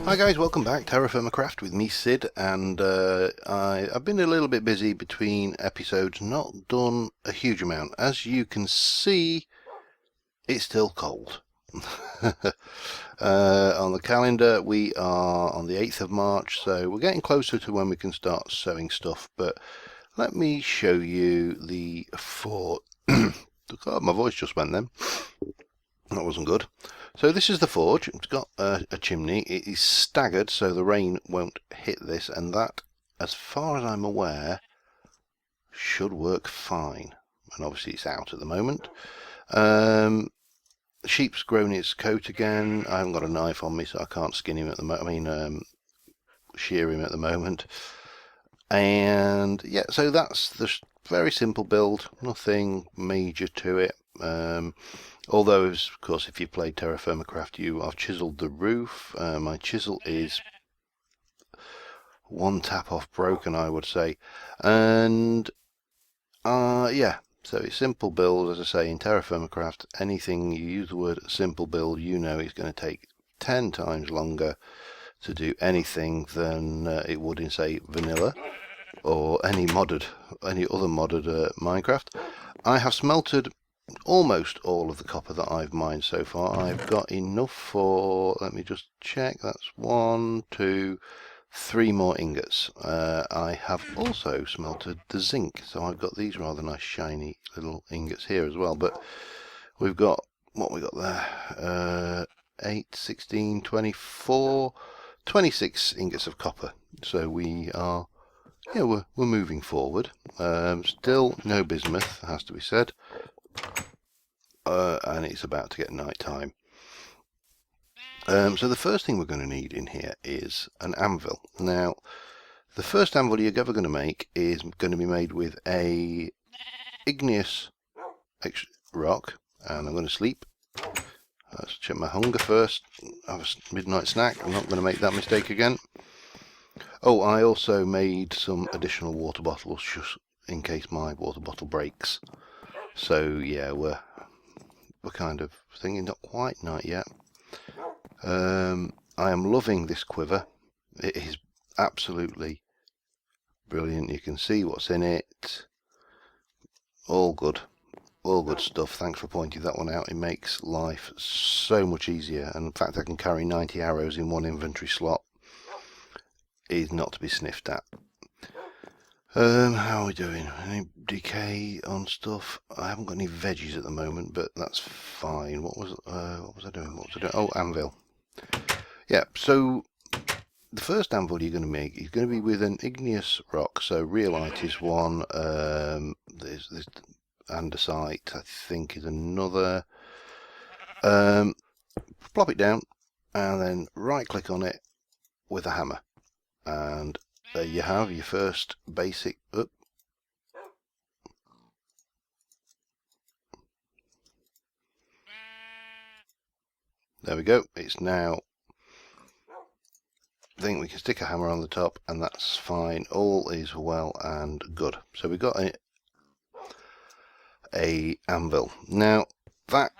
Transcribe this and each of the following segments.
Hi guys, welcome back. TerraFirmaCraft with me, Sid, and I've been a little bit busy between episodes, not done a huge amount. As you can see, it's still cold. On the calendar, we are on the 8th of March, so we're getting closer to when we can start sewing stuff, but let me show you the fort. God, my voice just went then. That wasn't good. So this is the forge. It's got a chimney. It is staggered so the rain won't hit this, and that, as far as I'm aware, should work fine. And obviously it's out at the moment. The sheep's grown its coat again. I haven't got a knife on me, so I can't skin him at the moment. Shear him at the moment. And yeah, so that's the very simple build. Nothing major to it. Although, of course, if you played TerraFirmaCraft, I've chiseled the roof. My chisel is one tap off broken, I would say. And yeah, so it's simple build. As I say, in TerraFirmaCraft, anything you use the word simple build, you know it's going to take 10 times longer to do anything than it would in, say, vanilla or any other modded Minecraft. I have smelted almost all of the copper that I've mined so far. I've got enough for, let me just check, that's 1, 2, 3 more ingots. I have also smelted the zinc, so I've got these rather nice shiny little ingots here as well. But we've got, what we got there, 8, 16, 24, 26 ingots of copper. So we are, yeah, we're moving forward. Still no bismuth, has to be said. And it's about to get night time. So the first thing we're going to need in here is an anvil. Now, the first anvil you're ever going to make is going to be made with a igneous rock, and I'm going to sleep. Let's check my hunger first. Have a midnight snack. I'm not going to make that mistake again. Oh, I also made some additional water bottles just in case my water bottle breaks. So yeah, we're kind of thinking, not quite night yet. I am loving this quiver. It is absolutely brilliant. You can see what's in it. All good stuff. Thanks for pointing that one out. It makes life so much easier, and the fact I can carry 90 arrows in one inventory slot is not to be sniffed at. How are we doing? Any decay on stuff? I haven't got any veggies at the moment, but that's fine. What was I doing? Oh, anvil. Yeah, so the first anvil you're going to make is going to be with an igneous rock. So rhyolite is one. There's andesite, I think, is another. Plop it down, and then right-click on it with a hammer, and there you have your first basic. There we go. It's now. I think we can stick a hammer on the top, and that's fine. All is well and good. So we've got a anvil. Now that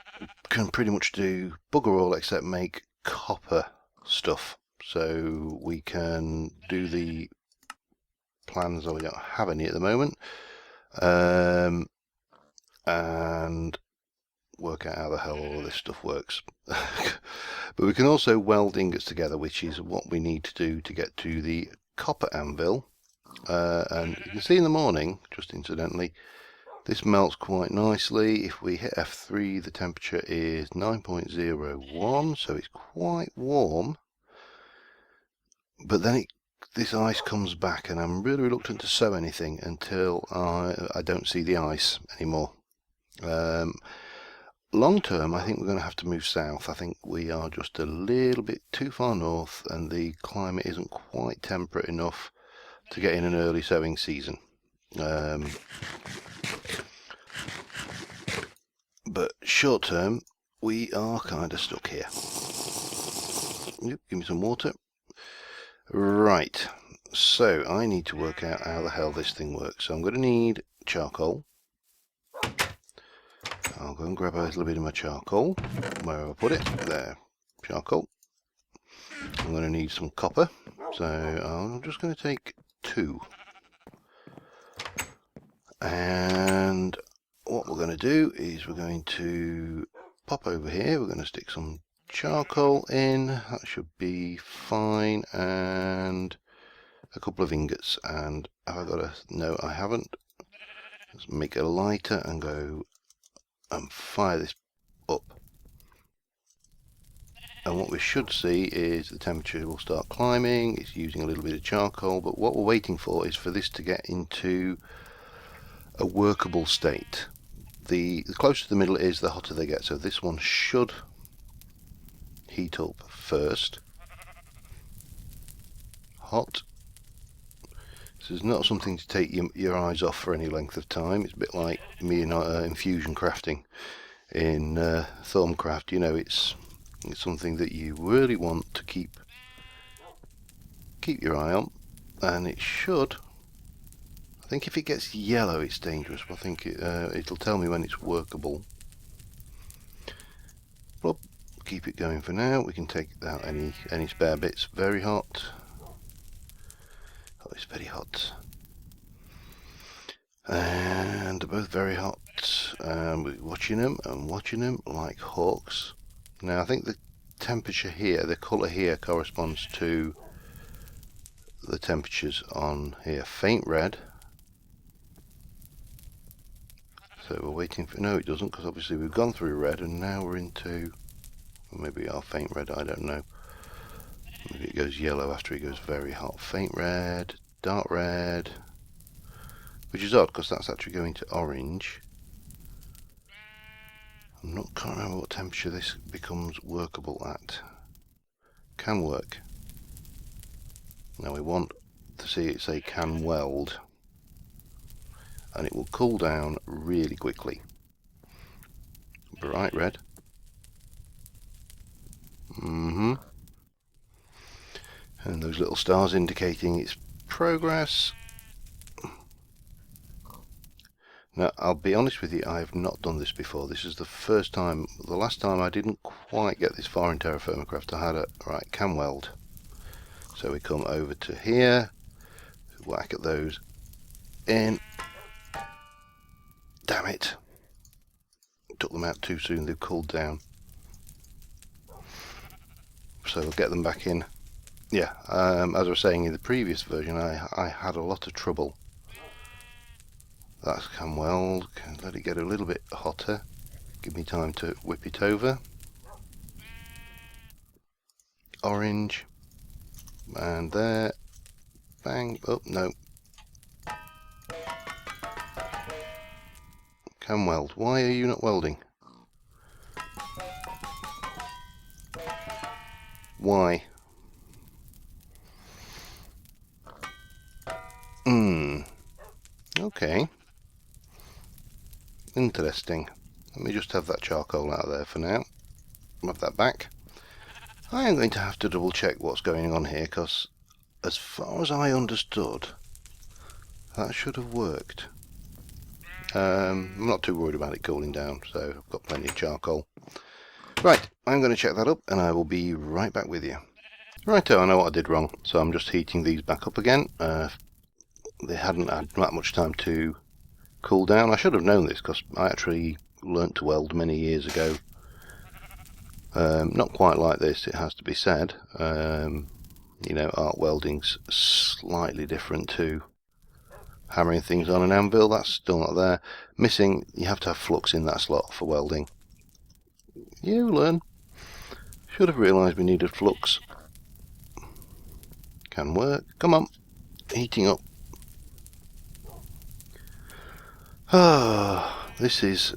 can pretty much do bugger all except make copper stuff. So we can do the plans, though we don't have any at the moment, and work out how the hell all of this stuff works. But we can also weld ingots together, which is what we need to do to get to the copper anvil. And you can see in the morning, just incidentally, this melts quite nicely. If we hit F3, the temperature is 9.01, so it's quite warm. But then this ice comes back, and I'm really reluctant to sew anything until I don't see the ice anymore. Long term, I think we're going to have to move south. I think we are just a little bit too far north, and the climate isn't quite temperate enough to get in an early sowing season. But short term, we are kind of stuck here. Yep, give me some water. Right, so I need to work out how the hell this thing works. So I'm going to need charcoal. I'll go and grab a little bit of my charcoal. Where have I put it? There. Charcoal. I'm going to need some copper, so I'm just going to take 2. And what we're going to do is we're going to pop over here, we're going to stick some charcoal in, that should be fine, and a couple of ingots. And have I got a... no, I haven't. Let's make a lighter and go and fire this up. And what we should see is the temperature will start climbing. It's using a little bit of charcoal, but what we're waiting for is for this to get into a workable state. The closer to the middle it is, the hotter they get. So this one should heat up first. Hot. This is not something to take your eyes off for any length of time. It's a bit like me in infusion crafting in ThermaCraft. You know, it's something that you really want to keep your eye on, and it should. I think if it gets yellow, it's dangerous. But I think it'll tell me when it's workable. Well, keep it going for now. We can take out any spare bits. Very hot. Oh, it's very hot. And they're both very hot. We're watching them and watching them like hawks. Now I think the temperature here, the colour here, corresponds to the temperatures on here. Faint red. So we're waiting for... no, it doesn't, because obviously we've gone through red and now we're into... well, maybe our faint red, I don't know. Maybe it goes yellow after it goes very hot. Faint red, dark red, which is odd because that's actually going to orange. Can't remember what temperature this becomes workable at. Can work. Now we want to see it say can weld, and it will cool down really quickly. Bright red. And those little stars indicating its progress. Now, I'll be honest with you, I have not done this before. This is the first time. The last time I didn't quite get this far in TerraFirmaCraft. I had a... right, can weld. So we come over to here, whack at those in. Damn it. Took them out too soon, they've cooled down. So we'll get them back in. Yeah, as I was saying in the previous version, I had a lot of trouble. That's can weld. Let it get a little bit hotter. Give me time to whip it over. Orange. And there. Bang. Oh, no. Can weld. Why are you not welding? Why? Okay. Interesting. Let me just have that charcoal out of there for now. Have that back. I am going to have to double check what's going on here, because as far as I understood, that should have worked. I'm not too worried about it cooling down, so I've got plenty of charcoal. Right, I'm going to check that up and I will be right back with you. Righto, I know what I did wrong, so I'm just heating these back up again. They hadn't had that much time to cool down. I should have known this because I actually learnt to weld many years ago. Not quite like this, it has to be said. You know, arc welding's slightly different to hammering things on an anvil. That's still not there. Missing, you have to have flux in that slot for welding. You learn. Should have realised we needed flux. Can work. Come on. Heating up. Ah, this is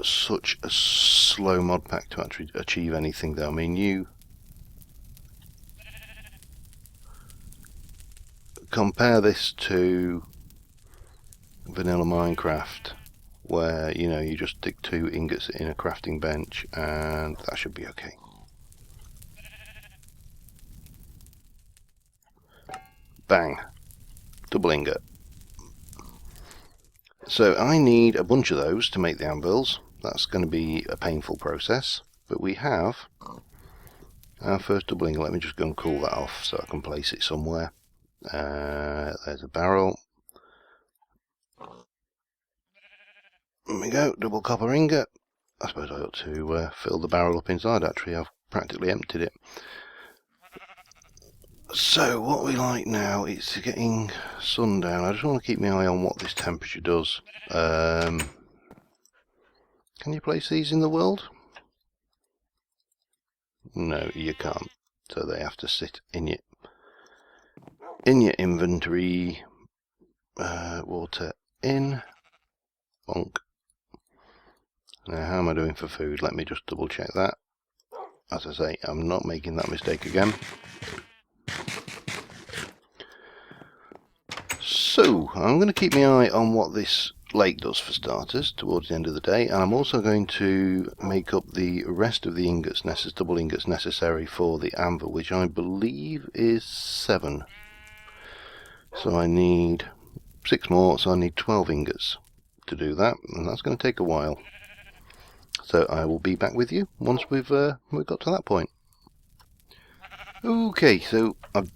such a slow mod pack to actually achieve anything though. I mean, you compare this to vanilla Minecraft, where, you know, you just stick 2 ingots in a crafting bench and that should be okay. Bang. Double ingot. So I need a bunch of those to make the anvils. That's going to be a painful process, but we have Our first double ingot, let me just go and cool that off so I can place it somewhere. There's a barrel. There we go, double copper ingot. I suppose I ought to fill the barrel up inside. Actually, I've practically emptied it. So what we like now, it's getting sundown. I just want to keep my eye on what this temperature does. Can you place these in the world? No, you can't. So they have to sit in your inventory. Water in. Bonk. Now, how am I doing for food? Let me just double check that. As I say, I'm not making that mistake again. So, I'm going to keep my eye on what this lake does for starters towards the end of the day, and I'm also going to make up the rest of the ingots, double ingots necessary for the anvil, which I believe is 7. So I need 6 more, so I need 12 ingots to do that, and that's going to take a while. So I will be back with you once we've got to that point. Okay, so I've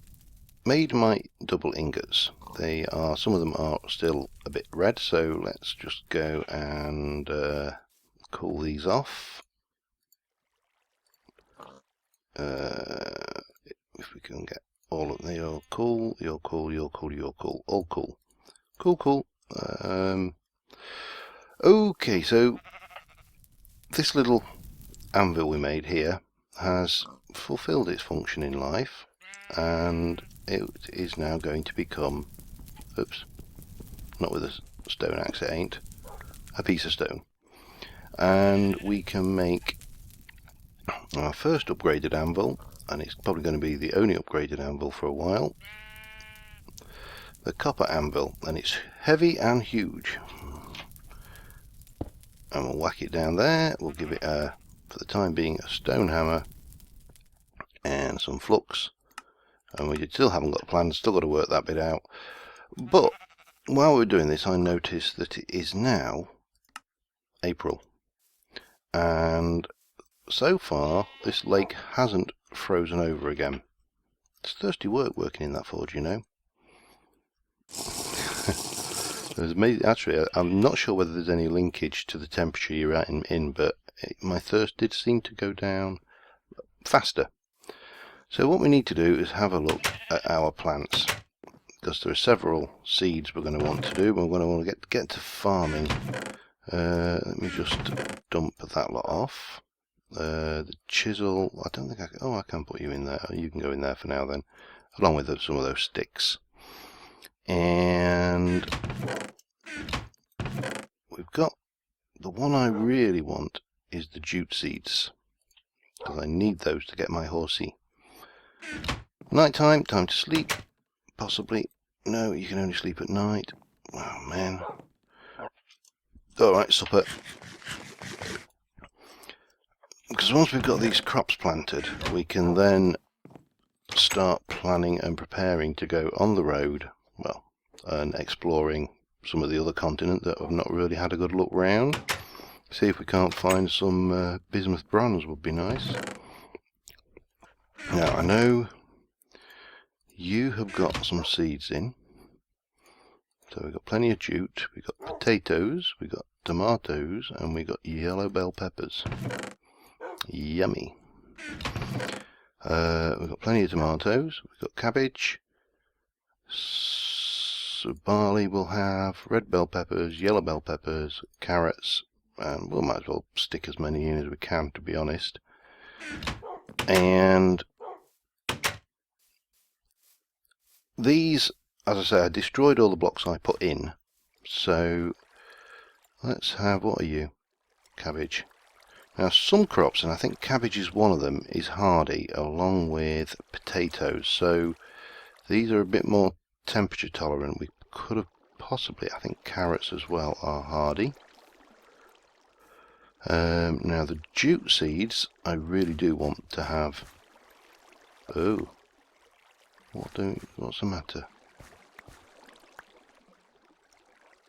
made my double ingots. Some of them are still a bit red, so let's just go and cool these off. If we can get all of them, you're cool, you're cool, you're cool, you're cool, all cool. Cool. Okay, so this little anvil we made here has fulfilled its function in life, and it is now going to become, oops, not with a stone axe, it ain't, a piece of stone. And we can make our first upgraded anvil, and it's probably going to be the only upgraded anvil for a while. The copper anvil, and it's heavy and huge. And we'll whack it down there. We'll give it for the time being, a stone hammer and some flux. And we still haven't got the plans, still got to work that bit out. But while we're doing this, I noticed that it is now April, and so far this lake hasn't frozen over again. It's thirsty work working in that forge, you know. Actually, I'm not sure whether there's any linkage to the temperature you're at in, but my thirst did seem to go down faster. So what we need to do is have a look at our plants, because there are several seeds we're going to want to do. We're going to want to get to farming. Let me just dump that lot off. The chisel, I don't think I can. Oh, I can put you in there. You can go in there for now then, along with some of those sticks. And we've got the one I really want is the jute seeds, because I need those to get my horsey. Night time to sleep. Possibly. No, you can only sleep at night. Oh man. Alright, supper. Because once we've got these crops planted, we can then start planning and preparing to go on the road, well, and exploring some of the other continent that I've not really had a good look round. See if we can't find some bismuth bronze would be nice. Now, I know you have got some seeds in. So we've got plenty of jute, we've got potatoes, we've got tomatoes, and we've got yellow bell peppers. Yummy. We've got plenty of tomatoes, we've got cabbage, so barley we'll have, red bell peppers, yellow bell peppers, carrots, and we might as well stick as many in as we can, to be honest. And these, as I say, I destroyed all the blocks I put in, so let's have, what are you? Cabbage. Now some crops, and I think cabbage is one of them, is hardy along with potatoes, so these are a bit more temperature tolerant. We could have possibly, I think carrots as well are hardy. Now the jute seeds I really do want to have. Oh, what's the matter?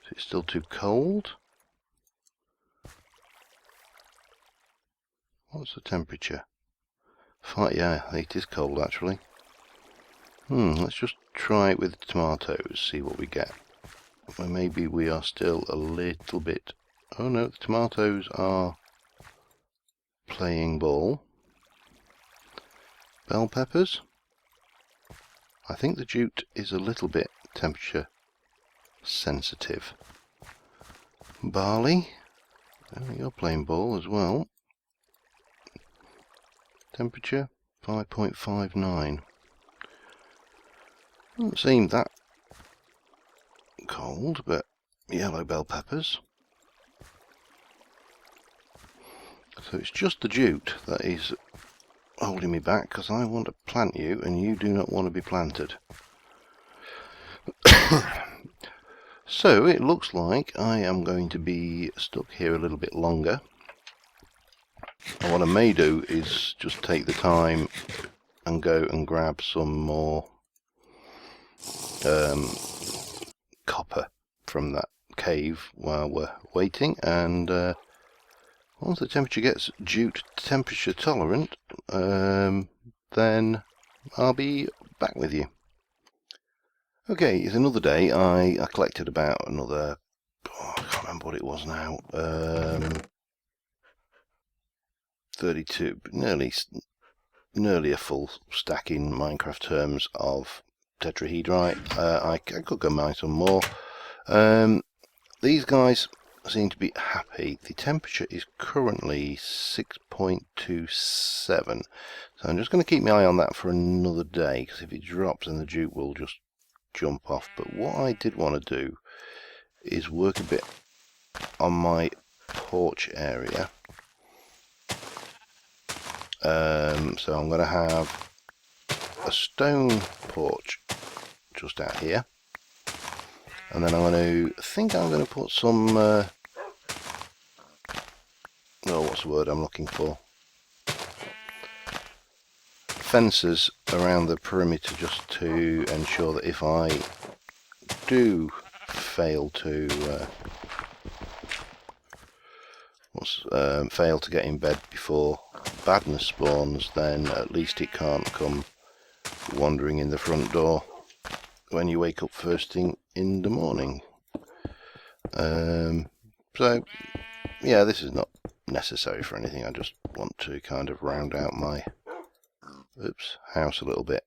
Is it still too cold? What's the temperature? Yeah, it is cold actually. Let's just try it with tomatoes, see what we get. Well, maybe we are still a little bit... Oh no, the tomatoes are playing ball. Bell peppers. I think the jute is a little bit temperature sensitive. Barley. Oh, you're playing ball as well. Temperature 5.59. Doesn't seem that cold, but yellow bell peppers. So it's just the jute that is holding me back, because I want to plant you and you do not want to be planted. So it looks like I am going to be stuck here a little bit longer. And what I may do is just take the time and go and grab some more copper from that cave while we're waiting, and once the temperature gets jute temperature tolerant, then I'll be back with you. Okay, it's another day. I collected about another, I can't remember what it was now, 32, nearly a full stack in Minecraft terms of tetrahedrite. I could go mine some more. These guys seem to be happy. The temperature is currently 6.27, so I'm just going to keep my eye on that for another day, because if it drops then the jute will just jump off. But what I did want to do is work a bit on my porch area. So I'm going to have a stone porch just out here, and then I'm going to put some what's the word I'm looking for? Fences around the perimeter, just to ensure that if I do fail to fail to get in bed before badness spawns, then at least it can't come wandering in the front door when you wake up first thing in the morning. So yeah, this is not necessary for anything. I just want to kind of round out my house a little bit.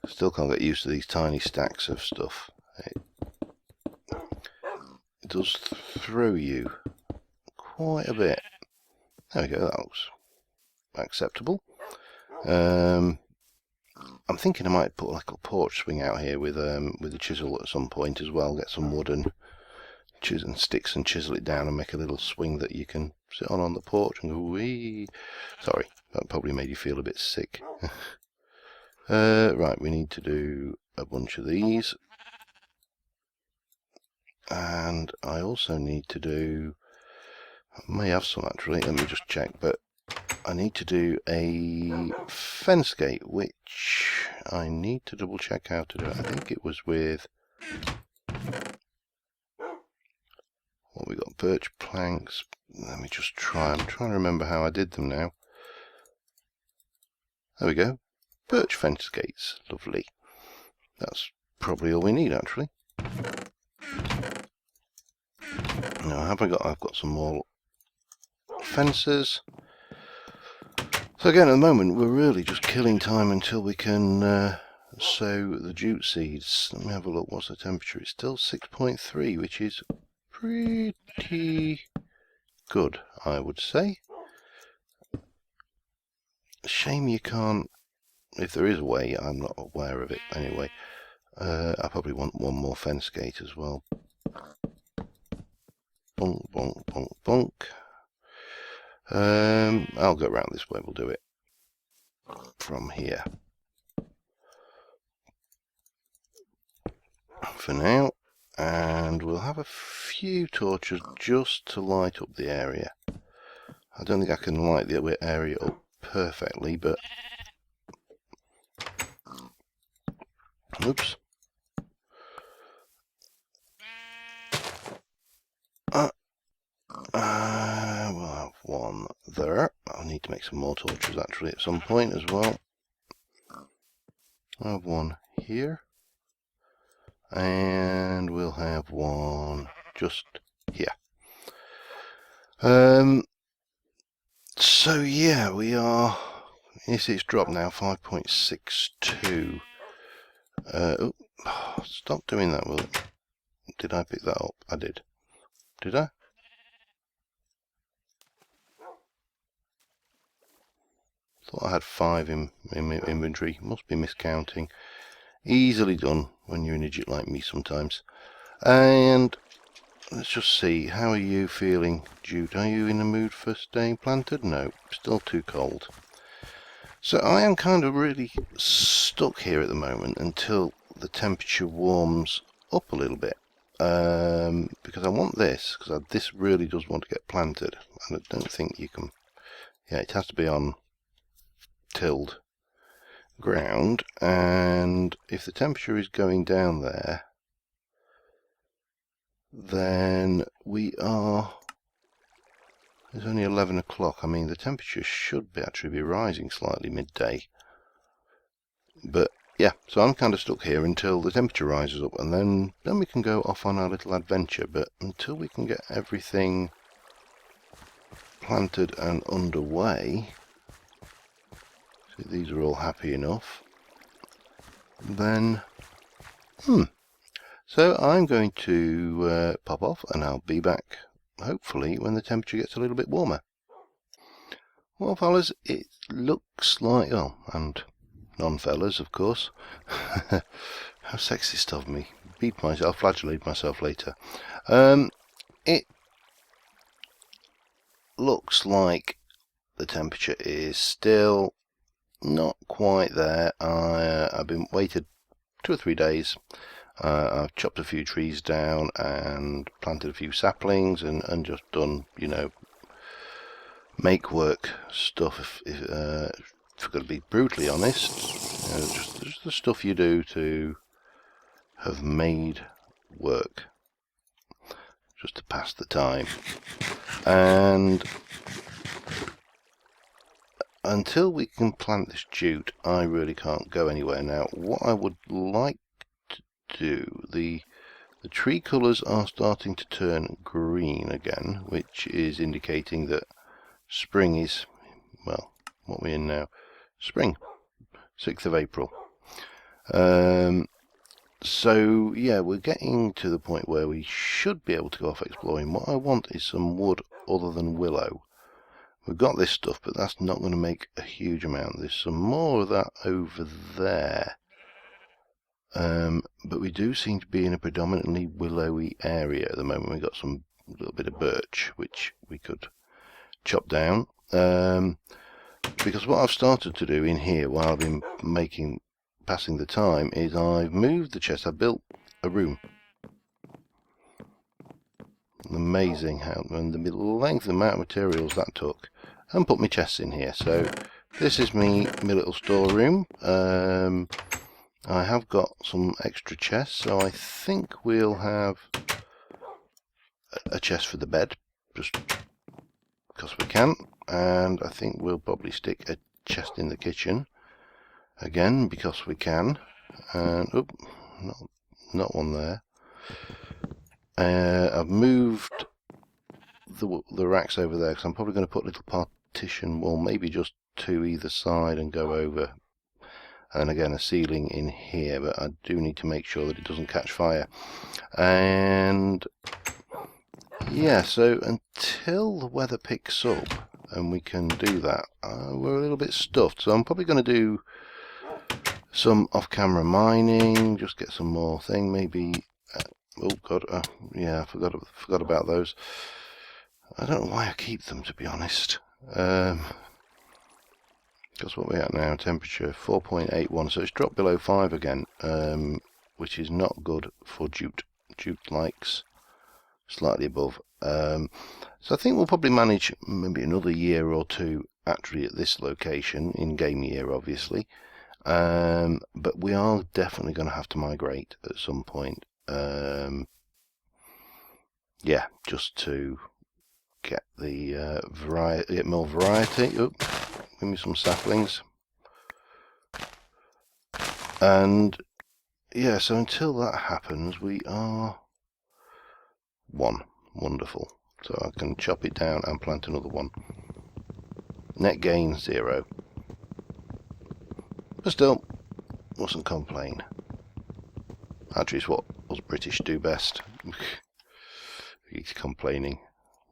Still can't get used to these tiny stacks of stuff. It does throw you quite a bit. There we go, that looks acceptable. I'm thinking I might put like a porch swing out here with a chisel at some point as well. Get some wood and sticks and chisel it down and make a little swing that you can sit on the porch and go wee. Sorry, that probably made you feel a bit sick. Right, we need to do a bunch of these, and I also need to do, I may have some actually, let me just check, but I need to do a fence gate, which I need to double check how to do it. I think it was with, what we got, birch planks. Let me just try, I'm trying to remember how I did them now. There we go, birch fence gates, lovely. That's probably all we need actually. Now I've got some more fences. So again, at the moment we're really just killing time until we can sow the jute seeds. Let me have a look. What's the temperature? It's still 6.3, which is pretty good, I would say. Shame you can't, if there is a way, I'm not aware of it anyway. I probably want one more fence gate as well. Bonk, bonk, bonk, bonk. I'll go around this way, we'll do it from here for now, and we'll have a few torches just to light up the area. I don't think I can light the area up perfectly, but oops. We'll have one there. I'll need to make make some more torches actually at some point as well. I have one here, and we'll have one just here. So yeah, we are. Yes, it's dropped now, 5.62. Oh, stop doing that, Will. Did I pick that up? I did. Did I? Thought I had 5 in my inventory. Must be miscounting. Easily done when you're an idiot like me sometimes. And let's just see. How are you feeling, Jude? Are you in the mood for staying planted? No, still too cold. So I am kind of really stuck here at the moment until the temperature warms up a little bit. Because I want this, because this really does want to get planted. And I don't think you can. Yeah, it has to be on tilled ground, and if the temperature is going down there, then we are. It's only 11 o'clock. I mean, the temperature should actually be rising slightly midday. But yeah, so I'm kind of stuck here until the temperature rises up, and then we can go off on our little adventure. But until we can get everything planted and underway, see, these are all happy enough, then so I'm going to pop off, and I'll be back hopefully when the temperature gets a little bit warmer. Well, fellas, it looks like, oh, and non-fellas, of course. How sexist of me. Beat myself, flagellate myself later. It looks like the temperature is still not quite there. I've been waited 2 or 3 days. I've chopped a few trees down and planted a few saplings and just done, you know, make work stuff. If I've got to be brutally honest, you know, just the stuff you do to have made work, just to pass the time. And until we can plant this jute, I really can't go anywhere. Now, what I would like to do, the tree colours are starting to turn green again, which is indicating that spring is, well, what we're in now, spring, 6th of April. So yeah, we're getting to the point where we should be able to go off exploring. What I want is some wood other than willow. We've got this stuff, but that's not going to make a huge amount. There's some more of that over there. But we do seem to be in a predominantly willowy area at the moment. We've got some little bit of birch, which we could chop down. Because what I've started to do in here while I've been passing the time is I've moved the chest. I built a room. Amazing how, and the length amount of materials that took, and put my chests in here. So this is my little storeroom. I have got some extra chests, so I think we'll have a chest for the bed, just because we can, and I think we'll probably stick a chest in the kitchen again because we can. And oop, not one there. I've moved the racks over there because I'm probably going to put a little partition wall, maybe just 2 either side, and go over. And again, a ceiling in here, but I do need to make sure that it doesn't catch fire. And yeah, so until the weather picks up and we can do that, we're a little bit stuffed. So I'm probably going to do some off-camera mining, just get some more thing, maybe. Oh god, yeah, I forgot about those. I don't know why I keep them, to be honest. Because what we're at now, temperature 4.81, so it's dropped below 5 again, which is not good for jute. Jute likes slightly above. So I think we'll probably manage maybe another year or 2 actually at this location, in game year obviously. But we are definitely going to have to migrate at some point. Yeah, just to get the get more variety. Oop. Give me some saplings. And yeah, so until that happens, we are 1. Wonderful. So I can chop it down and plant another one. Net gain 0. But still, mustn't complain. Actually, it's what us British do best. He's complaining.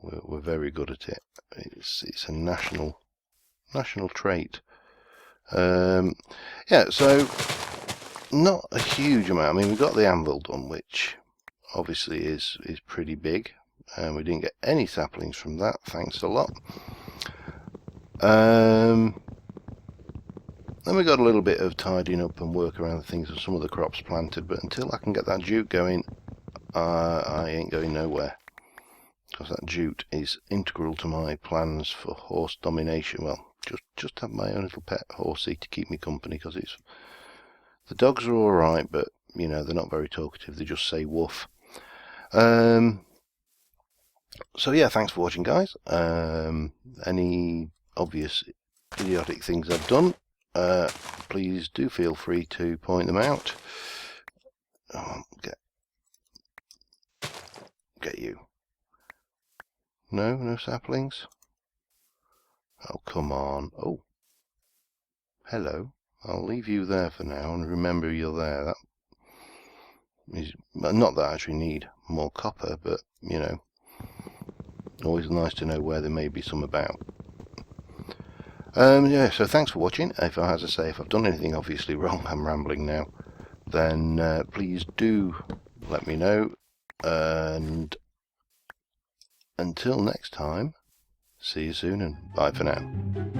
We're very good at it. It's a national trait. Yeah, so not a huge amount. I mean, we got the anvil done, which obviously is pretty big, and we didn't get any saplings from that. Thanks a lot. Then we got a little bit of tidying up and work around the things of some of the crops planted, but until I can get that jute going, I ain't going nowhere. Because that jute is integral to my plans for horse domination. Well, just have my own little pet horsey to keep me company, because the dogs are all right, but you know, they're not very talkative. They just say woof. So yeah, thanks for watching, guys. Any obvious idiotic things I've done, please do feel free to point them out. Oh, get you. No saplings? Oh, come on. Oh, hello. I'll leave you there for now, and remember you're there. That is, not that I actually need more copper, but, you know, always nice to know where there may be some about. Yeah, so thanks for watching. As I say, if I've done anything obviously wrong, I'm rambling now, then please do let me know. And until next time, see you soon, and bye for now.